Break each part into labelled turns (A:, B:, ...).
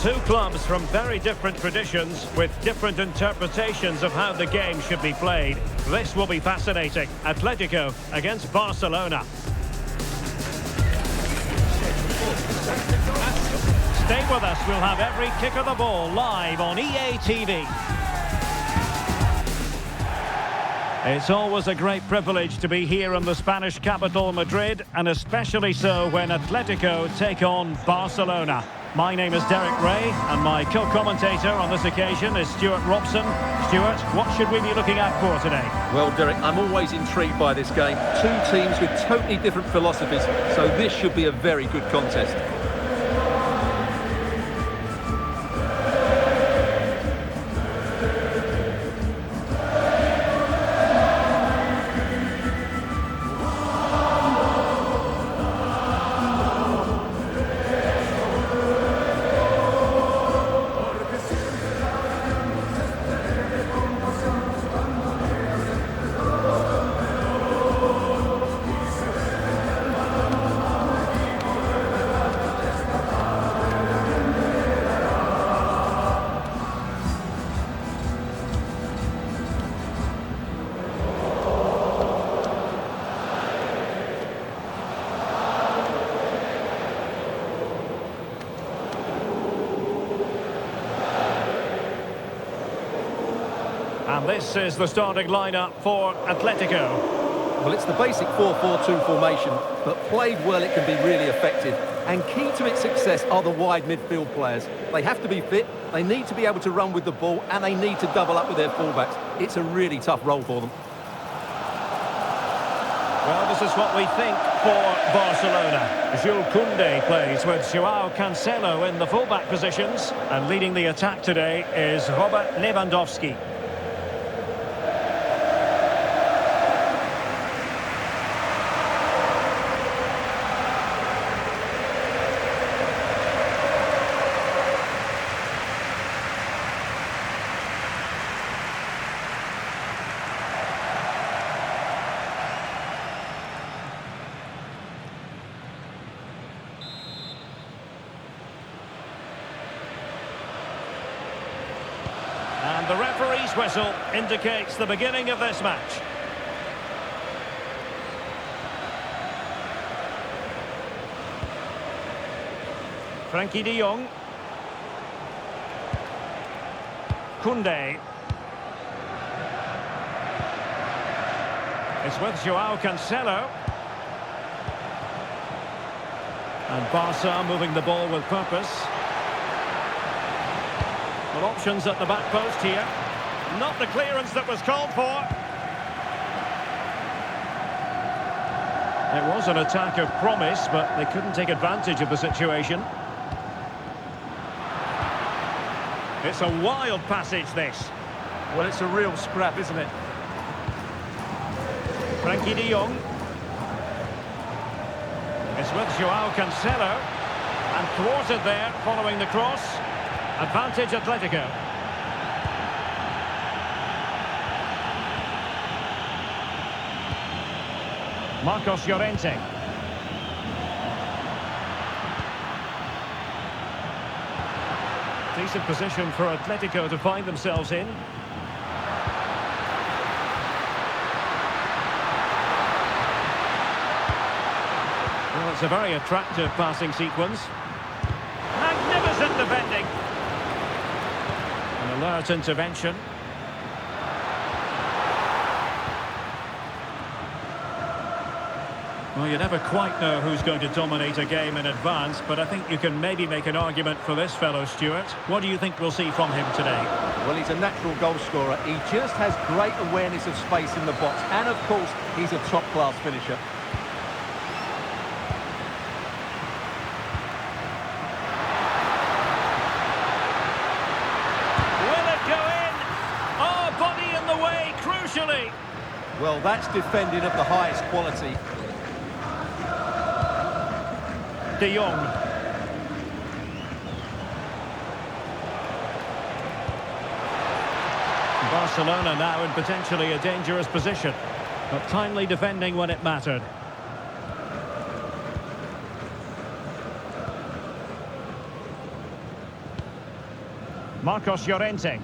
A: Two clubs from very different traditions with different interpretations of how the game should be played. This will be fascinating. Atletico against Barcelona. Stay with us. We'll have every kick of the ball live on EA TV. It's always a great privilege to be here in the Spanish capital, Madrid, and especially so when Atletico take on Barcelona. My name is Derek Ray, and my co-commentator on this occasion is Stuart Robson. Stuart, what should we be looking out for today?
B: Well, Derek, I'm always intrigued by this game. Two teams with totally different philosophies, so this should be a very good contest.
A: And this is the starting lineup for Atletico.
B: Well, it's the basic 4-4-2 formation, but played well it can be really effective. And key to its success are the wide midfield players. They have to be fit, they need to be able to run with the ball, and they need to double up with their fullbacks. It's a really tough role for them.
A: Well, this is what we think for Barcelona. Jules Koundé plays with Joao Cancelo in the fullback positions. And leading the attack today is Robert Lewandowski. And the referee's whistle indicates the beginning of this match. Frankie de Jong. Koundé. It's with Joao Cancelo. And Barca moving the ball with purpose. Well, options at the back post here. Not the clearance that was called for. It was an attack of promise, but they couldn't take advantage of the situation. It's a wild passage, this.
B: Well, it's a real scrap, isn't it?
A: Frankie de Jong. It's with Joao Cancelo. And thwarted there following the cross. Advantage Atletico. Marcos Llorente. Decent position for Atletico to find themselves in. Well, it's a very attractive passing sequence. Magnificent defending. An alert intervention. Well, you never quite know who's going to dominate a game in advance, but I think you can maybe make an argument for this fellow, Stuart. What do you think we'll see from him today?
B: Well, he's a natural goal scorer. He just has great awareness of space in the box. And, of course, he's a top-class finisher.
A: Will it go in? Oh, body in the way, crucially.
B: Well, that's defending of the highest quality.
A: De Jong. Barcelona now in potentially a dangerous position, but timely defending when it mattered. Marcos Llorente.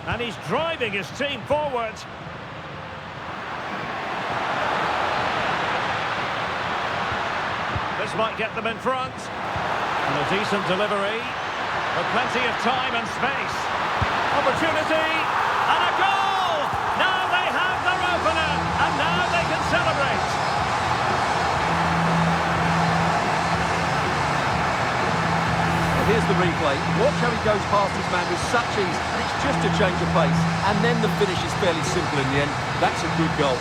A: And he's driving his team forward. This might get them in front. And a decent delivery. With plenty of time and space. Opportunity. And a goal! Now they have their opener. And now they can celebrate.
B: Here's the replay. Watch how he goes past his man with such ease, and it's just a change of pace. And then the finish is fairly simple in the end. That's a good goal.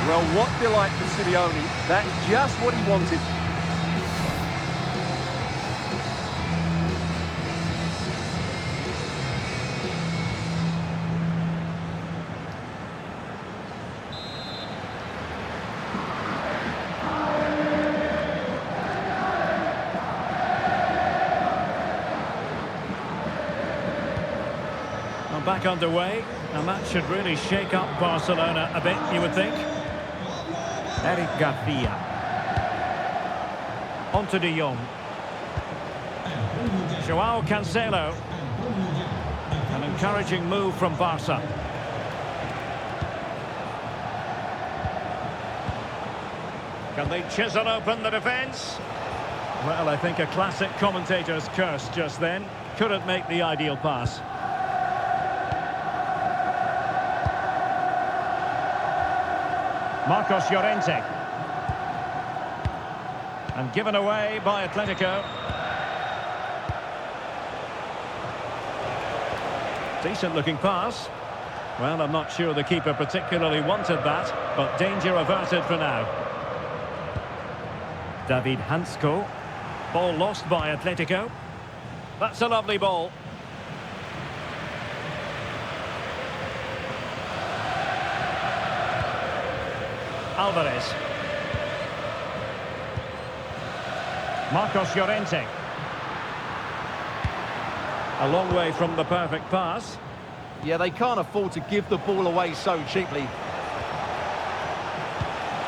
B: Well, what delight for Simeone. That's just what he wanted.
A: Back underway, and that should really shake up Barcelona a bit, you would think. Eric Garcia. Onto De Jong. Joao Cancelo. An encouraging move from Barca. Can they chisel open the defence? Well, I think a classic commentator's curse just then. Couldn't make the ideal pass. Marcos Llorente. And given away by Atletico. Decent looking pass. Well, I'm not sure the keeper particularly wanted that, but danger averted for now. David Hansko. Ball lost by Atletico. That's a lovely ball. Alvarez. Marcos Llorente. A long way from the perfect pass.
B: Yeah, they can't afford to give the ball away so cheaply.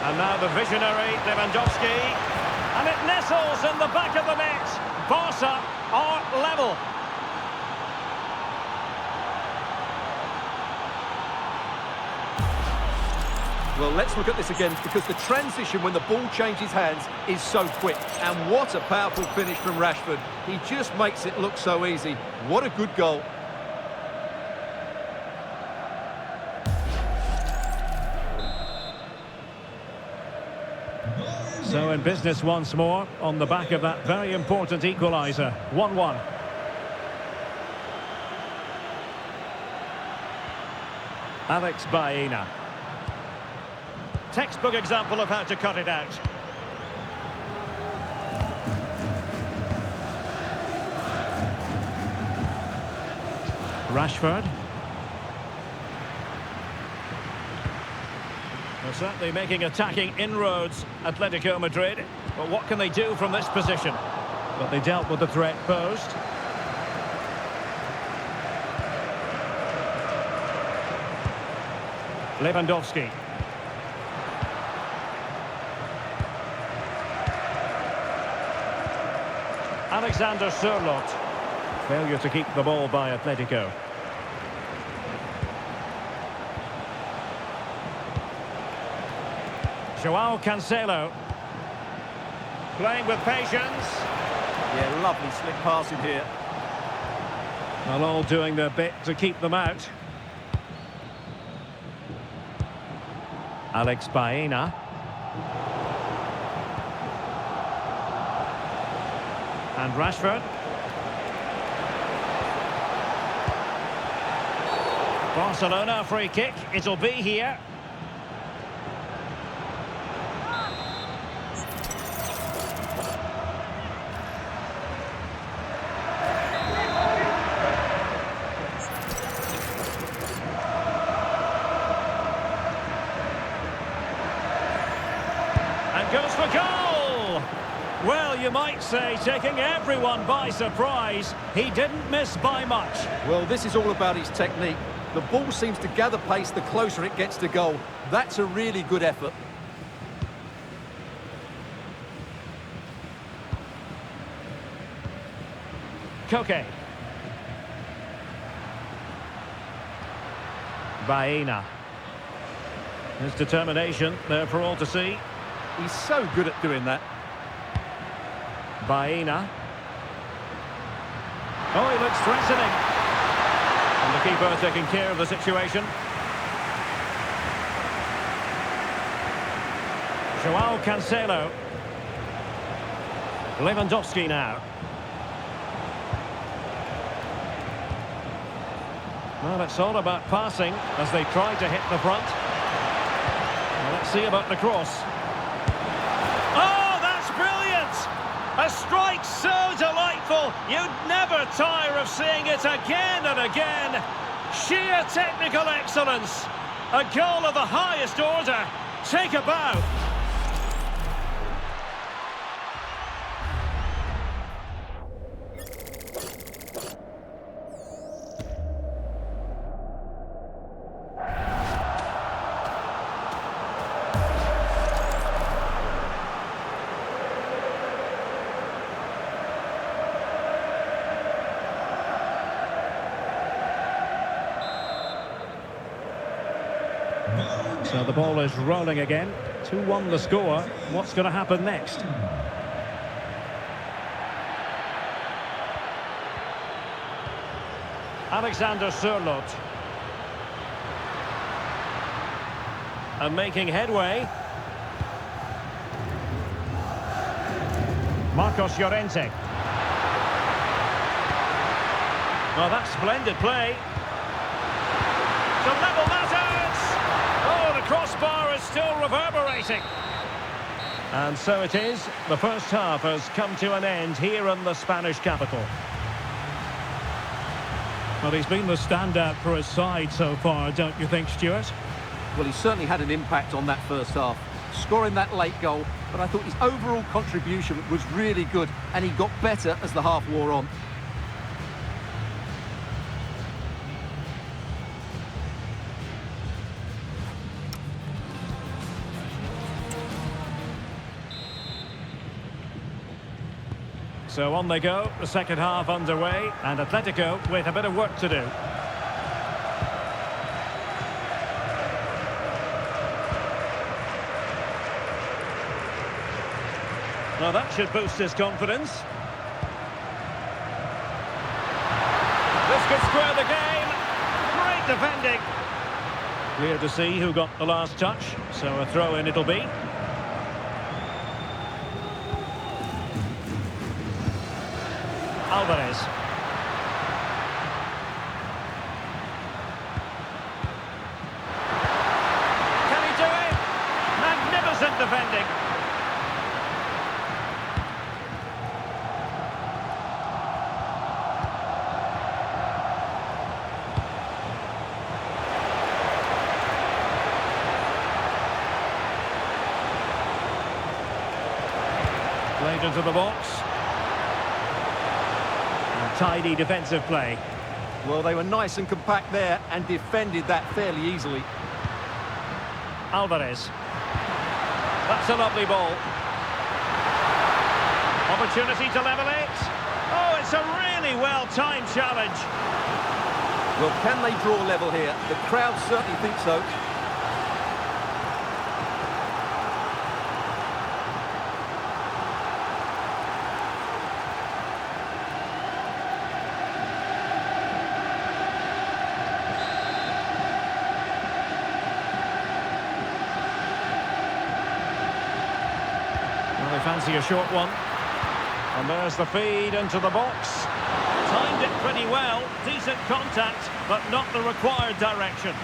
A: And now the visionary Lewandowski. And it nestles in the back of the net. Barca are level.
B: Well, let's look at this again, because the transition when the ball changes hands is so quick. And what a powerful finish from Rashford. He just makes it look so easy. What a good goal.
A: So in business once more, on the back of that very important equaliser. 1-1. Alex Baena. Textbook example of how to cut it out. Rashford. They're certainly making attacking inroads, Atletico Madrid. But what can they do from this position? But they dealt with the threat posed. Lewandowski. Alexander Sørloth. Failure to keep the ball by Atletico. Joao Cancelo. Playing with patience.
B: Yeah, lovely slick passing here.
A: Well, all doing their bit to keep them out. Alex Baena. And Rashford. Barcelona free kick. It'll be here. And goes for goal! Well, you might say, taking everyone by surprise. He didn't miss by much.
B: Well, this is all about his technique. The ball seems to gather pace the closer it gets to goal. That's a really good effort.
A: Koke. Baena. His determination there for all to see.
B: He's so good at doing that.
A: Baena. Oh, he looks threatening. And the keeper taking care of the situation. Joao Cancelo. Lewandowski now. Well, it's all about passing as they try to hit the front. Well, let's see about the cross. Oh, that's brilliant! A strike so delightful, you'd never tire of seeing it again and again. Sheer technical excellence. A goal of the highest order. Take a bow. So the ball is rolling again. 2-1 the score. What's going to happen next? Alexander Sørloth. And making headway. Marcos Llorente. Well, that's splendid play. To level that out! Oh, the crossbar is still reverberating. And so it is. The first half has come to an end here in the Spanish capital. Well, he's been the standout for his side so far, don't you think, Stuart?
B: Well, he certainly had an impact on that first half, scoring that late goal, but I thought his overall contribution was really good, and he got better as the half wore on.
A: So on they go, the second half underway, and Atletico with a bit of work to do. Well, that should boost his confidence. This could square the game. Great defending. Clear to see who got the last touch, so a throw-in it'll be. Alvarez. Can he do it? Magnificent defending. Played into the box. Tidy defensive play.
B: Well, they were nice and compact there and defended that fairly easily.
A: Alvarez. That's a lovely ball. Opportunity to level it. Oh, it's a really well-timed challenge.
B: Well, can they draw level here? The crowd certainly think so.
A: Well, they fancy a short one. And there's the feed into the box. Timed it pretty well. Decent contact, but not the required direction.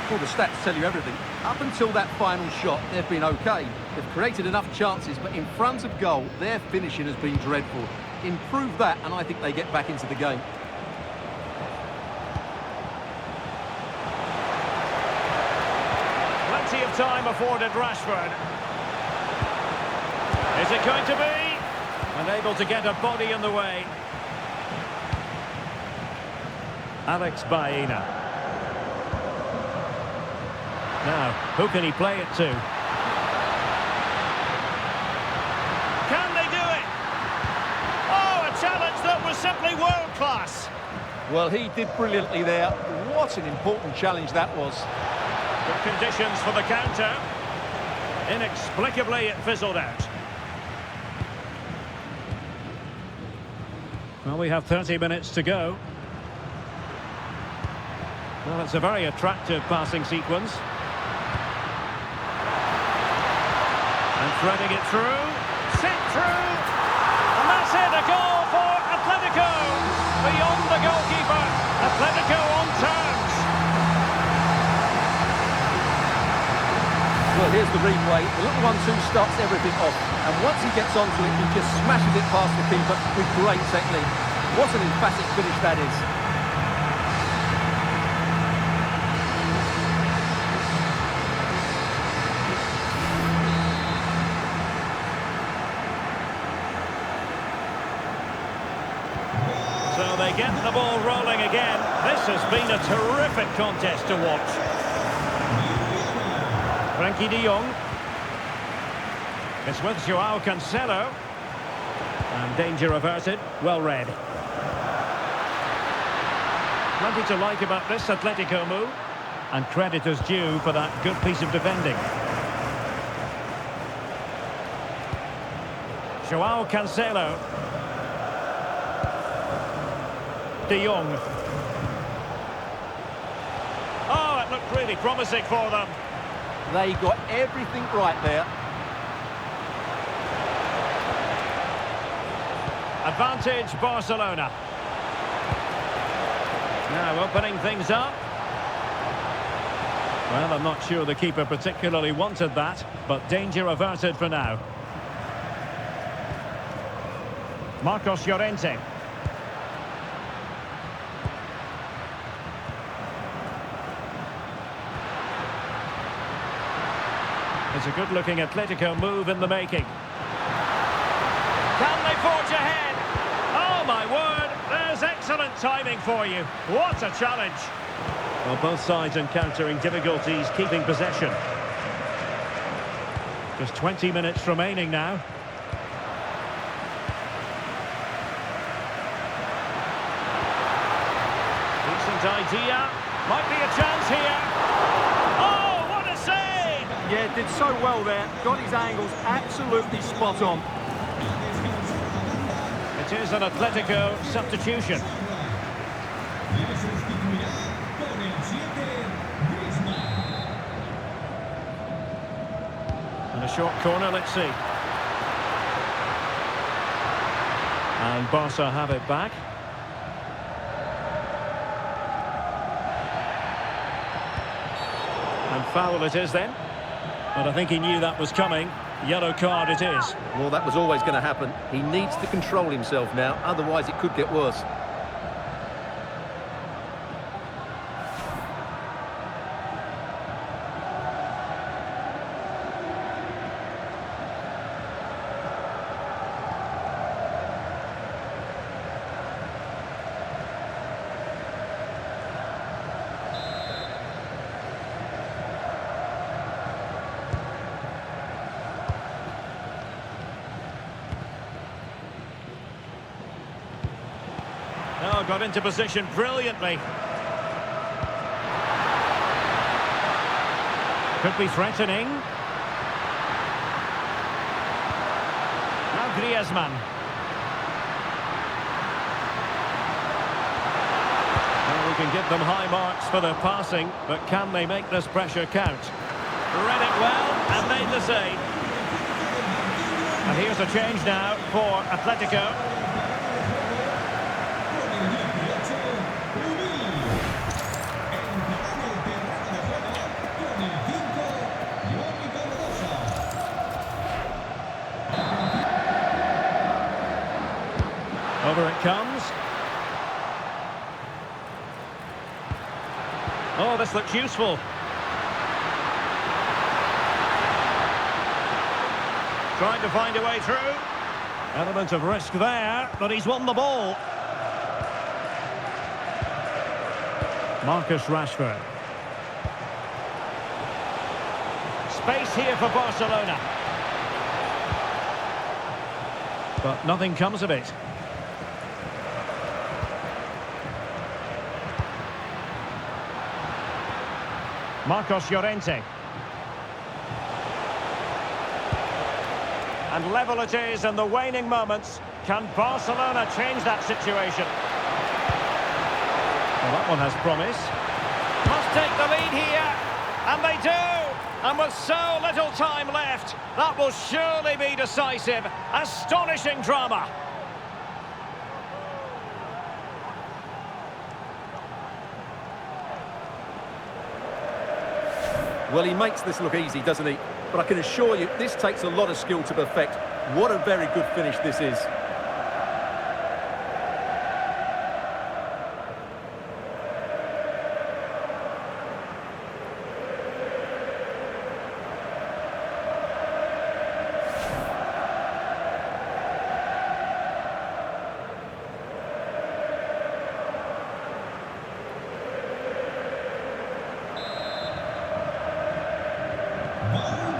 B: Well, the stats tell you everything. Up until that final shot, they've been okay. They've created enough chances, but in front of goal, their finishing has been dreadful. Improve that, and I think they get back into the game.
A: Plenty of time afforded Rashford. Is it going to be? Unable to get a body in the way. Alex Baena. Now, who can he play it to? Can they do it? Oh, a challenge that was simply world-class.
B: Well, he did brilliantly there. What an important challenge that was.
A: Good conditions for the counter. Inexplicably, it fizzled out. Well, we have 30 minutes to go. Well, it's a very attractive passing sequence. And threading it through. Sent through. And that's it, a goal for Atletico. Beyond the goalkeeper. Atletico on terms.
B: Well, here's the replay. The little 1-2 starts everything off. And once he gets onto it, he just smashes it past the keeper with great technique. What an emphatic finish that is.
A: So they get the ball rolling again. This has been a terrific contest to watch. Frankie de Jong. It's with Joao Cancelo. And danger averted. Well read. Plenty to like about this Atletico move. And credit is due for that good piece of defending. Joao Cancelo. De Jong. Oh, it looked really promising for them.
B: They got everything right there.
A: Advantage Barcelona. Now opening things up. Well, I'm not sure the keeper particularly wanted that, but danger averted for now. Marcos Llorente. It's a good-looking Atletico move in the making. Can they forge ahead? Oh, my word, there's excellent timing for you. What a challenge. Well, both sides encountering difficulties keeping possession. Just 20 minutes remaining now. Decent idea. Might be a chance here. Oh, what a save!
B: Yeah, did so well there. Got his angles absolutely spot on.
A: It is an Atletico substitution. And a short corner, let's see. And Barca have it back. And foul it is then. But I think he knew that was coming. Yellow card it is.
B: Well, that was always going to happen. He needs to control himself now, otherwise it could get worse.
A: Oh, got into position brilliantly. Could be threatening. Now Griezmann. Well, we can give them high marks for their passing, but can they make this pressure count? Read it well and made the save. And here's a change now for Atletico. Over it comes. Oh, this looks useful. Trying to find a way through. Element of risk there, but he's won the ball. Marcus Rashford. Space here for Barcelona. But nothing comes of it. Marcos Llorente. And level it is in the waning moments. Can Barcelona change that situation? Well, that one has promise. Must take the lead here. And they do. And with so little time left, that will surely be decisive. Astonishing drama.
B: Well, he makes this look easy, doesn't he? But I can assure you, this takes a lot of skill to perfect. What a very good finish this is.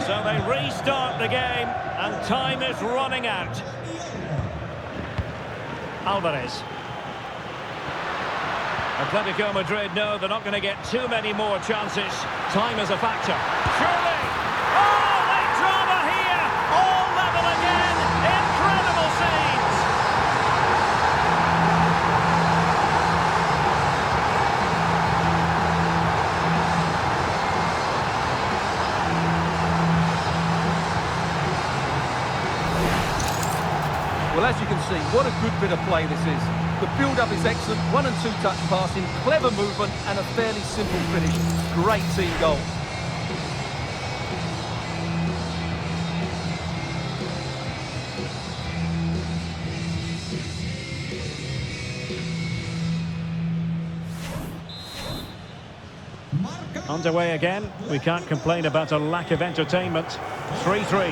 A: So they restart the game, and time is running out. Alvarez. Atletico Madrid know they're not going to get too many more chances. Time is a factor. Surely! Oh, late drama here! All level again! Incredible scenes!
B: Well, as you can see, what a good bit of play this is. The build-up is excellent, 1- and 2-touch passing, clever movement and a fairly simple finish. Great team goal.
A: Underway again. We can't complain about a lack of entertainment. 3-3.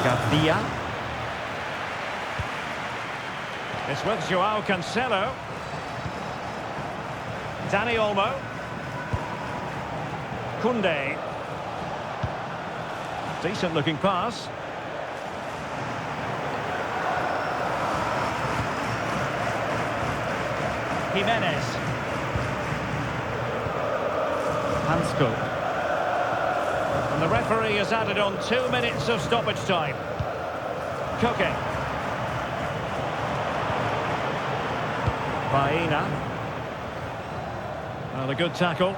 A: Garcia. It's with Joao Cancelo. Dani Olmo. Koundé. Decent looking pass. Jimenez. Hansko. And the referee has added on 2 minutes of stoppage time. Koke. Baena. Well, a good tackle.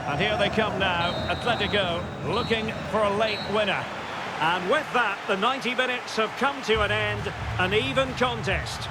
A: And here they come now, Atletico looking for a late winner. And with that, the 90 minutes have come to an end, an even contest.